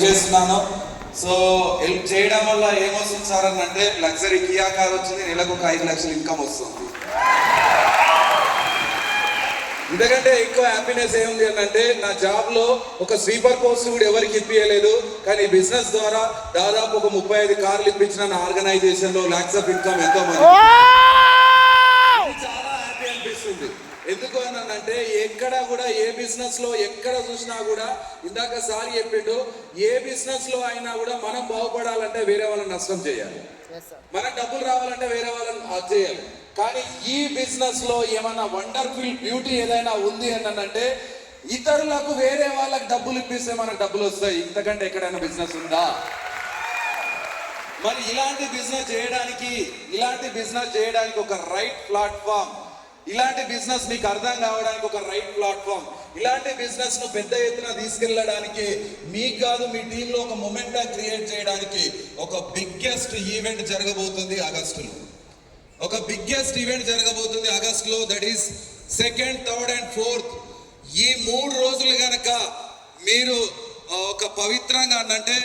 చేస్తున్నాను. So help చేయడం వల్ల ఏమొస్తుంది సార్ అని అంటే లగ్జరీ కియా కార్ వచ్చింది, నెలకు ఒక 5 లక్షలు ఇన్కమ్ వస్తుంది. ఎందుకంటే ఎక్కువ హ్యాపీనెస్ ఏముంది అని అంటే నా జాబ్ లో ఒక స్వీపర్ పోస్ట్ కూడా ఎవరికి ఇప్పించలేదు, కానీ బిజినెస్ ద్వారా దాదాపు ఒక 35 కార్లు ఇప్పించిన నా ఆర్గనైజేషన్ లో లాక్స్ ఆఫ్ ఇన్కమ్ ఎంతో మంది. చాలా హ్యాపీ అనిపిస్తుంది. ఎందుకు అని అంటే ఎక్కడ కూడా ఏ బిజినెస్ లో ఎక్కడ చూసినా కూడా ఇందాక సార్ చెప్పిండు, ఏ బిజినెస్ లో అయినా కూడా మనం బాగుపడాలంటే వేరే వాళ్ళని నష్టం చేయాలి, మనకు డబ్బులు రావాలంటే వేరే వాళ్ళని అది చేయాలి. కానీ ఈ బిజినెస్ లో ఏమైనా వండర్ఫుల్ బ్యూటీ ఏదైనా ఉంది అని అంటే ఇతరులకు వేరే వాళ్ళకి డబ్బులు ఇప్పిస్తే మనకు డబ్బులు వస్తాయి. ఇంతకంటే ఎక్కడైనా బిజినెస్ ఉందా? మరి ఇలాంటి బిజినెస్ చేయడానికి ఒక రైట్ ప్లాట్ఫామ్, ఇలాంటి బిజినెస్ మీకు అర్థం కావడానికి ఒక రైట్ ప్లాట్ఫామ్, ఇలాంటి బిజినెస్ ను పెద్ద ఎత్తున తీసుకెళ్ళడానికి మీకు కాదు మీ టీంలో ఒక మొమెంటా క్రియేట్ చేయడానికి ఒక బిగ్గెస్ట్ ఈవెంట్ జరగబోతుంది ఆగస్టులో. ఒక బిగ్గెస్ట్ ఈవెంట్ జరగబోతుంది ఆగస్టులో. That is 2nd, 3rd and 4th. ఈ 3 రోజులు గనక మీరు ఒక పవిత్రంగా అంటే